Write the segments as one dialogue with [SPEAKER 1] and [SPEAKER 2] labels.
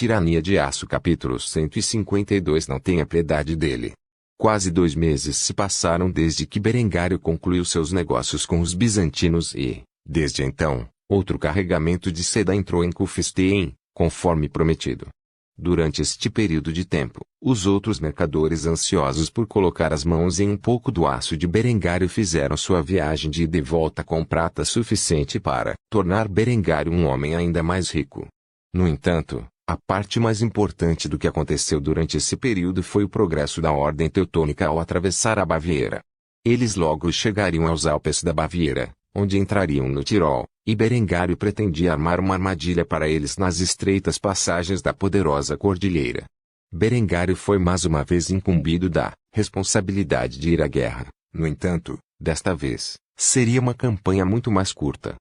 [SPEAKER 1] Tirania de Aço capítulo 152. Não tenha piedade dele. Quase 2 meses se passaram desde que Berengário concluiu seus negócios com os bizantinos e, desde então, outro carregamento de seda entrou em Cufstein, conforme prometido. Durante este período de tempo, os outros mercadores ansiosos por colocar as mãos em um pouco do aço de Berengário fizeram sua viagem de ida e volta com prata suficiente para tornar Berengário um homem ainda mais rico. No entanto, a parte mais importante do que aconteceu durante esse período foi o progresso da Ordem Teutônica ao atravessar a Baviera. Eles logo chegariam aos Alpes da Baviera, onde entrariam no Tirol, e Berengário pretendia armar uma armadilha para eles nas estreitas passagens da poderosa cordilheira. Berengário foi mais uma vez incumbido da responsabilidade de ir à guerra. No entanto, desta vez, seria uma campanha muito mais curta.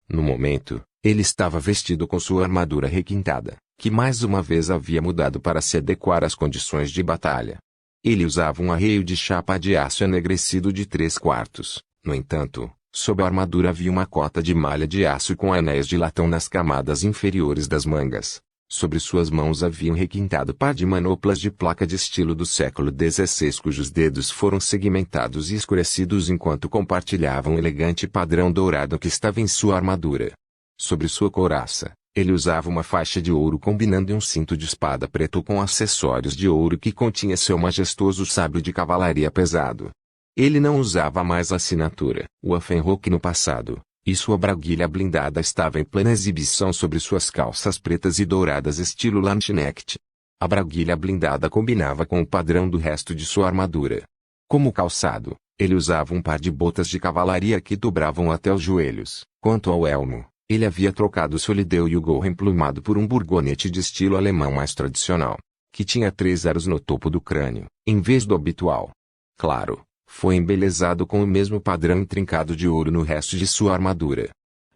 [SPEAKER 1] No momento, ele estava vestido com sua armadura requintada, que mais uma vez havia mudado para se adequar às condições de batalha. Ele usava um arreio de chapa de aço enegrecido de 3/4. No entanto, sob a armadura havia uma cota de malha de aço com anéis de latão nas camadas inferiores das mangas. Sobre suas mãos havia um requintado par de manoplas de placa de estilo do século XVI cujos dedos foram segmentados e escurecidos enquanto compartilhavam um elegante padrão dourado que estava em sua armadura. Sobre sua couraça, ele usava uma faixa de ouro combinando um cinto de espada preto com acessórios de ouro que continha seu majestoso sábio de cavalaria pesado. Ele não usava mais a assinatura, o Affenrock no passado, e sua braguilha blindada estava em plena exibição sobre suas calças pretas e douradas estilo Landsknecht. A braguilha blindada combinava com o padrão do resto de sua armadura. Como calçado, ele usava um par de botas de cavalaria que dobravam até os joelhos. Quanto ao elmo, ele havia trocado o solideu e o gorro emplumado por um burgonete de estilo alemão mais tradicional, que tinha 3 aros no topo do crânio, em vez do habitual. Claro, foi embelezado com o mesmo padrão intrincado de ouro no resto de sua armadura.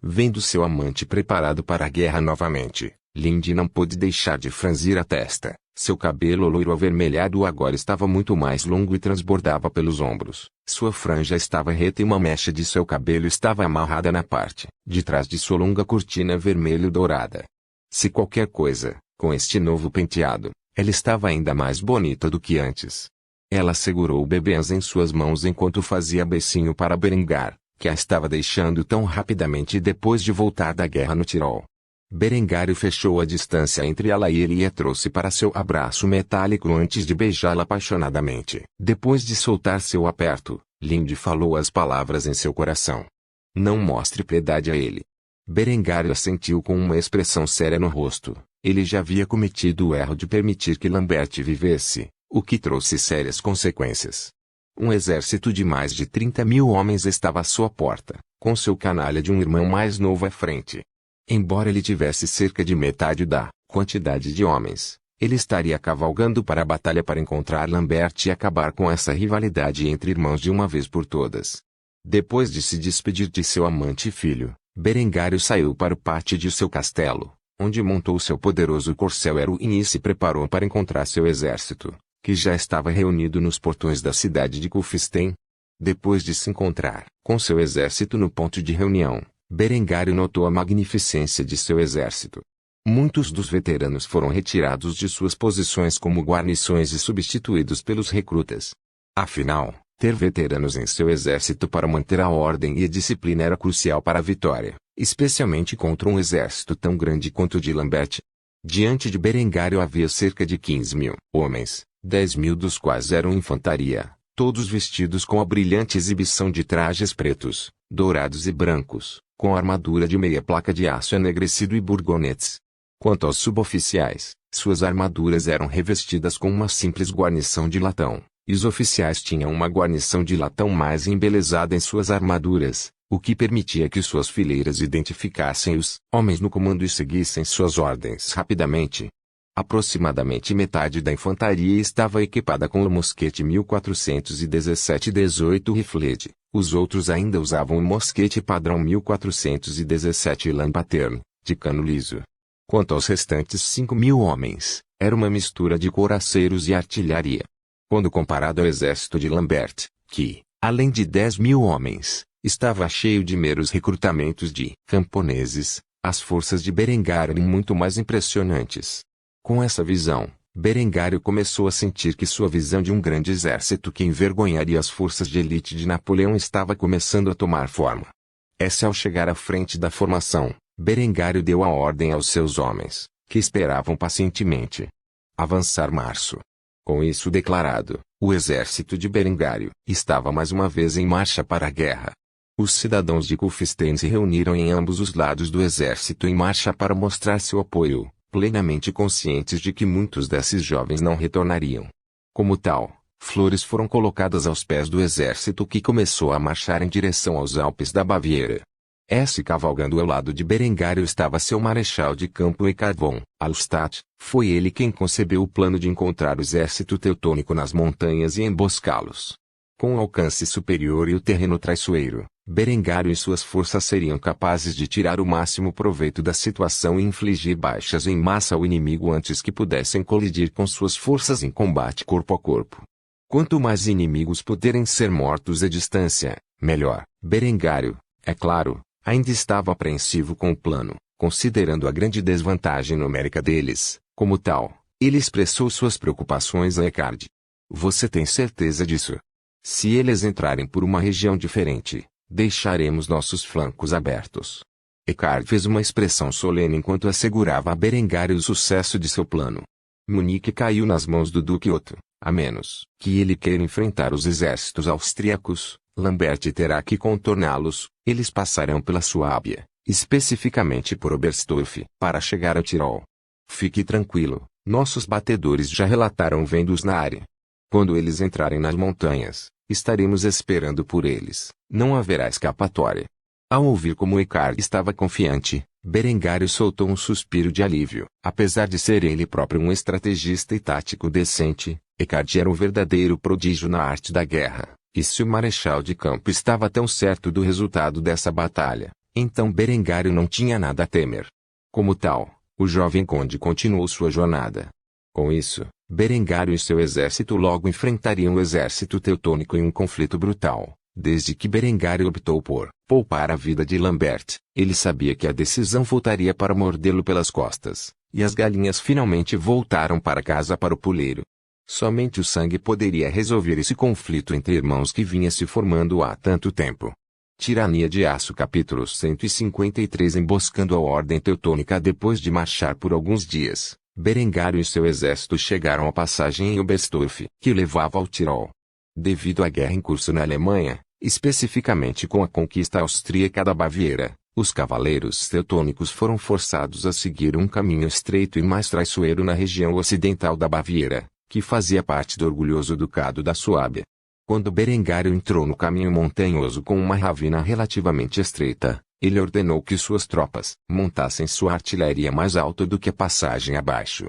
[SPEAKER 1] Vendo seu amante preparado para a guerra novamente, Lindy não pôde deixar de franzir a testa. Seu cabelo loiro avermelhado agora estava muito mais longo e transbordava pelos ombros. Sua franja estava reta e uma mecha de seu cabelo estava amarrada na parte de trás de sua longa cortina vermelho-dourada. Se qualquer coisa, com este novo penteado, ela estava ainda mais bonita do que antes. Ela segurou o bebê em suas mãos enquanto fazia beicinho para Berengar, que a estava deixando tão rapidamente depois de voltar da guerra no Tirol. Berengário fechou a distância entre ela e ele e a trouxe para seu abraço metálico antes de beijá-la apaixonadamente. Depois de soltar seu aperto, Lindy falou as palavras em seu coração. Não mostre piedade a ele. Berengário assentiu com uma expressão séria no rosto. Ele já havia cometido o erro de permitir que Lambert vivesse, o que trouxe sérias consequências. Um exército de mais de 30.000 homens estava à sua porta, com seu canalha de um irmão mais novo à frente. Embora ele tivesse cerca de metade da quantidade de homens, ele estaria cavalgando para a batalha para encontrar Lambert e acabar com essa rivalidade entre irmãos de uma vez por todas. Depois de se despedir de seu amante e filho, Berengário saiu para o pátio de seu castelo, onde montou seu poderoso corcel Eruin e se preparou para encontrar seu exército, que já estava reunido nos portões da cidade de Cufstein. Depois de se encontrar com seu exército no ponto de reunião, Berengário notou a magnificência de seu exército. Muitos dos veteranos foram retirados de suas posições como guarnições e substituídos pelos recrutas. Afinal, ter veteranos em seu exército para manter a ordem e a disciplina era crucial para a vitória, especialmente contra um exército tão grande quanto o de Lambert. Diante de Berengário havia cerca de 15.000 homens, 10.000 dos quais eram infantaria, todos vestidos com a brilhante exibição de trajes pretos, dourados e brancos, com armadura de meia placa de aço enegrecido e burgonetes. Quanto aos suboficiais, suas armaduras eram revestidas com uma simples guarnição de latão, e os oficiais tinham uma guarnição de latão mais embelezada em suas armaduras, o que permitia que suas fileiras identificassem os homens no comando e seguissem suas ordens rapidamente. Aproximadamente metade da infantaria estava equipada com o mosquete 1417-18 Rifled. Os outros ainda usavam o mosquete padrão 1417 Lambaterne, de cano liso. Quanto aos restantes 5.000 homens, era uma mistura de couraceiros e artilharia. Quando comparado ao exército de Lambert, que, além de 10.000 homens, estava cheio de meros recrutamentos de camponeses, as forças de Berengar eram muito mais impressionantes. Com essa visão, Berengário começou a sentir que sua visão de um grande exército que envergonharia as forças de elite de Napoleão estava começando a tomar forma. Ao chegar à frente da formação, Berengário deu a ordem aos seus homens, que esperavam pacientemente. Avançar março. Com isso declarado, o exército de Berengário estava mais uma vez em marcha para a guerra. Os cidadãos de Kufstein se reuniram em ambos os lados do exército em marcha para mostrar seu apoio, plenamente conscientes de que muitos desses jovens não retornariam. Como tal, flores foram colocadas aos pés do exército que começou a marchar em direção aos Alpes da Baviera. Cavalgando ao lado de Berengário estava seu marechal de campo Eckhard von Hallstatt. Foi ele quem concebeu o plano de encontrar o exército teutônico nas montanhas e emboscá-los. Com um alcance superior e o terreno traiçoeiro, Berengário e suas forças seriam capazes de tirar o máximo proveito da situação e infligir baixas em massa ao inimigo antes que pudessem colidir com suas forças em combate corpo a corpo. Quanto mais inimigos puderem ser mortos à distância, melhor. Berengário, é claro, ainda estava apreensivo com o plano, considerando a grande desvantagem numérica deles. Como tal, ele expressou suas preocupações a Eckhard. Você tem certeza disso? Se eles entrarem por uma região diferente, deixaremos nossos flancos abertos. Eckhard fez uma expressão solene enquanto assegurava a Berengário o sucesso de seu plano. Munique caiu nas mãos do Duque Otto, a menos que ele queira enfrentar os exércitos austríacos. Lambert terá que contorná-los. Eles passarão pela Suábia, especificamente por Oberstdorf, para chegar ao Tirol. Fique tranquilo, nossos batedores já relataram vendo-os na área. Quando eles entrarem nas montanhas, estaremos esperando por eles. Não haverá escapatória. Ao ouvir como Eckhard estava confiante, Berengário soltou um suspiro de alívio. Apesar de ser ele próprio um estrategista e tático decente, Eckhard era um verdadeiro prodígio na arte da guerra. E se o marechal de campo estava tão certo do resultado dessa batalha, então Berengário não tinha nada a temer. Como tal, o jovem conde continuou sua jornada. Com isso, Berengário e seu exército logo enfrentariam o exército teutônico em um conflito brutal. Desde que Berengário optou por poupar a vida de Lambert, ele sabia que a decisão voltaria para mordê-lo pelas costas, e as galinhas finalmente voltaram para casa para o puleiro. Somente o sangue poderia resolver esse conflito entre irmãos que vinha se formando há tanto tempo. Tirania de Aço capítulo 153 Emboscando a Ordem Teutônica. Depois de marchar por alguns dias, Berengário e seu exército chegaram à passagem em Oberstdorf, que levava ao Tirol. Devido à guerra em curso na Alemanha, especificamente com a conquista austríaca da Baviera, os cavaleiros teutônicos foram forçados a seguir um caminho estreito e mais traiçoeiro na região ocidental da Baviera, que fazia parte do orgulhoso Ducado da Suábia. Quando Berengário entrou no caminho montanhoso com uma ravina relativamente estreita, ele ordenou que suas tropas montassem sua artilharia mais alta do que a passagem abaixo.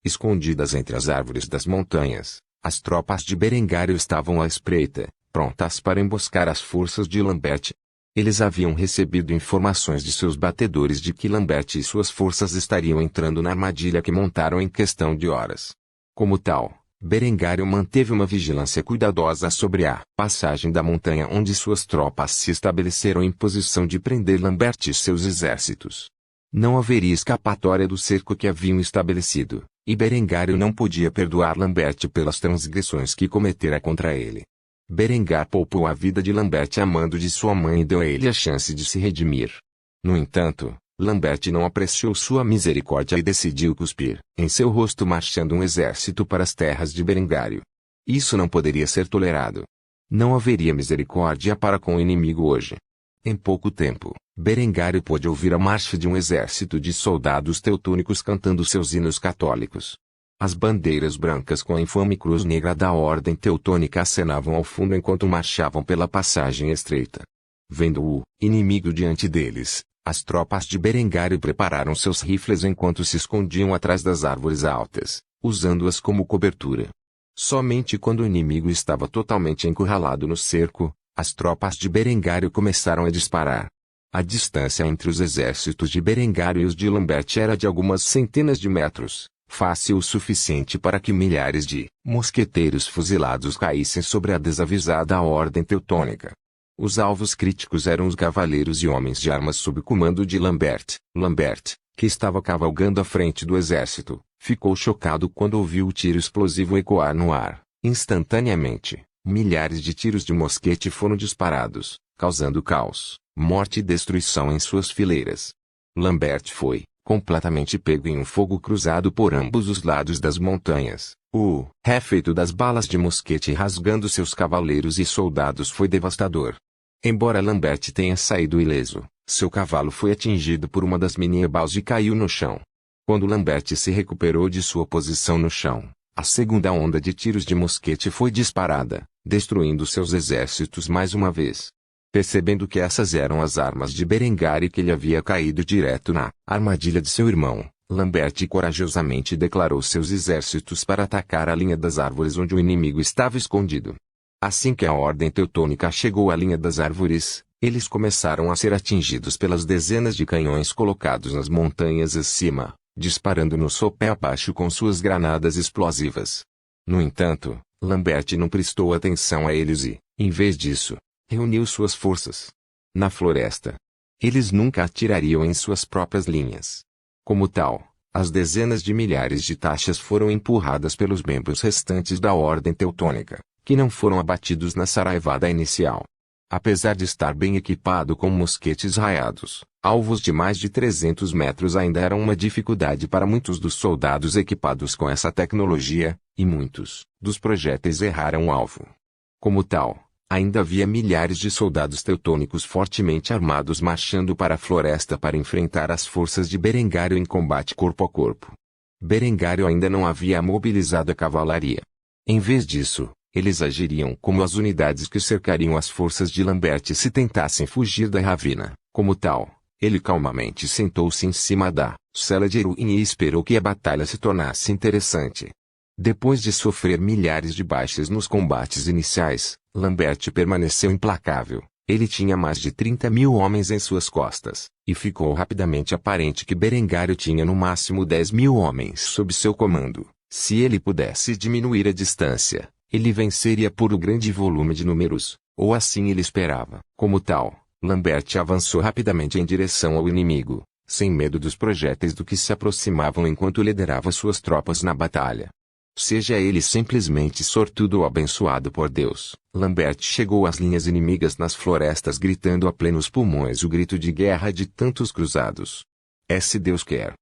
[SPEAKER 1] Escondidas entre as árvores das montanhas, as tropas de Berengário estavam à espreita, prontas para emboscar as forças de Lambert. Eles haviam recebido informações de seus batedores de que Lambert e suas forças estariam entrando na armadilha que montaram em questão de horas. Como tal, Berengário manteve uma vigilância cuidadosa sobre a passagem da montanha onde suas tropas se estabeleceram em posição de prender Lambert e seus exércitos. Não haveria escapatória do cerco que haviam estabelecido, e Berengário não podia perdoar Lambert pelas transgressões que cometera contra ele. Berengar poupou a vida de Lambert a mando de sua mãe e deu a ele a chance de se redimir. No entanto, Lambert não apreciou sua misericórdia e decidiu cuspir em seu rosto marchando um exército para as terras de Berengário. Isso não poderia ser tolerado. Não haveria misericórdia para com o inimigo hoje. Em pouco tempo, Berengário pôde ouvir a marcha de um exército de soldados teutônicos cantando seus hinos católicos. As bandeiras brancas com a infame cruz negra da ordem teutônica acenavam ao fundo enquanto marchavam pela passagem estreita. Vendo o inimigo diante deles, as tropas de Berengário prepararam seus rifles enquanto se escondiam atrás das árvores altas, usando-as como cobertura. Somente quando o inimigo estava totalmente encurralado no cerco, as tropas de Berengário começaram a disparar. A distância entre os exércitos de Berengário e os de Lambert era de algumas centenas de metros, fácil o suficiente para que milhares de mosqueteiros fuzilados caíssem sobre a desavisada ordem teutônica. Os alvos críticos eram os cavaleiros e homens de armas sob comando de Lambert. Lambert, que estava cavalgando à frente do exército, ficou chocado quando ouviu o tiro explosivo ecoar no ar. Instantaneamente, milhares de tiros de mosquete foram disparados, causando caos, morte e destruição em suas fileiras. Lambert foi completamente pego em um fogo cruzado por ambos os lados das montanhas. O efeito das balas de mosquete rasgando seus cavaleiros e soldados foi devastador. Embora Lambert tenha saído ileso, seu cavalo foi atingido por uma das mini-balas e caiu no chão. Quando Lambert se recuperou de sua posição no chão, a segunda onda de tiros de mosquete foi disparada, destruindo seus exércitos mais uma vez. Percebendo que essas eram as armas de Berengar e que ele havia caído direto na armadilha de seu irmão, Lambert corajosamente declarou seus exércitos para atacar a linha das árvores onde o inimigo estava escondido. Assim que a ordem teutônica chegou à linha das árvores, eles começaram a ser atingidos pelas dezenas de canhões colocados nas montanhas acima, disparando no sopé abaixo com suas granadas explosivas. No entanto, Lambert não prestou atenção a eles e, em vez disso, reuniu suas forças. Na floresta, eles nunca atirariam em suas próprias linhas. Como tal, as dezenas de milhares de taxas foram empurradas pelos membros restantes da ordem teutônica, que não foram abatidos na saraivada inicial. Apesar de estar bem equipado com mosquetes raiados, alvos de mais de 300 metros ainda eram uma dificuldade para muitos dos soldados equipados com essa tecnologia, e muitos dos projéteis erraram o alvo. Como tal, ainda havia milhares de soldados teutônicos fortemente armados marchando para a floresta para enfrentar as forças de Berengário em combate corpo a corpo. Berengário ainda não havia mobilizado a cavalaria. Em vez disso, eles agiriam como as unidades que cercariam as forças de Lambert se tentassem fugir da ravina. Como tal, ele calmamente sentou-se em cima da sela de Eruin e esperou que a batalha se tornasse interessante. Depois de sofrer milhares de baixas nos combates iniciais, Lambert permaneceu implacável. Ele tinha mais de 30.000 homens em suas costas, e ficou rapidamente aparente que Berengário tinha no máximo 10.000 homens sob seu comando. Se ele pudesse diminuir a distância, ele venceria por um grande volume de números, ou assim ele esperava. Como tal, Lambert avançou rapidamente em direção ao inimigo, sem medo dos projéteis do que se aproximavam enquanto liderava suas tropas na batalha. Seja ele simplesmente sortudo ou abençoado por Deus, Lambert chegou às linhas inimigas nas florestas gritando a plenos pulmões o grito de guerra de tantos cruzados. Se Deus quer.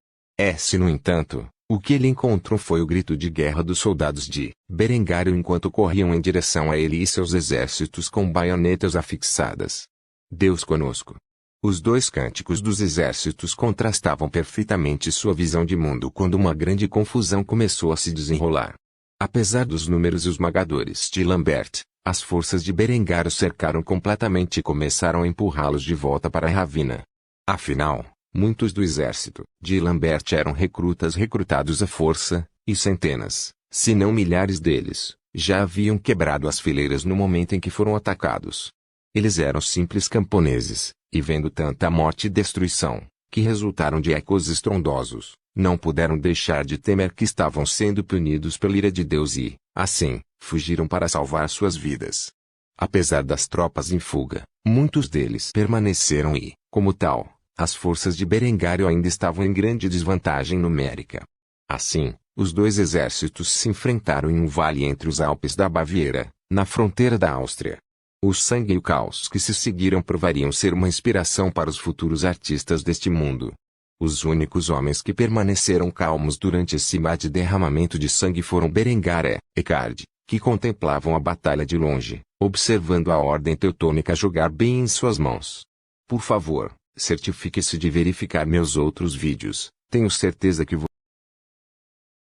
[SPEAKER 1] No entanto, o que ele encontrou foi o grito de guerra dos soldados de Berengário enquanto corriam em direção a ele e seus exércitos com baionetas afixadas. Deus conosco. Os dois cânticos dos exércitos contrastavam perfeitamente sua visão de mundo quando uma grande confusão começou a se desenrolar. Apesar dos números esmagadores de Lambert, as forças de Berengário cercaram completamente e começaram a empurrá-los de volta para a ravina. Afinal, muitos do exército de Lambert eram recrutas recrutados à força, e centenas, se não milhares deles, já haviam quebrado as fileiras no momento em que foram atacados. Eles eram simples camponeses, e vendo tanta morte e destruição, que resultaram de ecos estrondosos, não puderam deixar de temer que estavam sendo punidos pela ira de Deus e, assim, fugiram para salvar suas vidas. Apesar das tropas em fuga, muitos deles permaneceram e, como tal, as forças de Berengário ainda estavam em grande desvantagem numérica. Assim, os dois exércitos se enfrentaram em um vale entre os Alpes da Baviera, na fronteira da Áustria. O sangue e o caos que se seguiram provariam ser uma inspiração para os futuros artistas deste mundo. Os únicos homens que permaneceram calmos durante esse mar de derramamento de sangue foram Berengar e Eckhard, que contemplavam a batalha de longe, observando a ordem teutônica jogar bem em suas mãos. Por favor, certifique-se de verificar meus outros vídeos. Tenho certeza que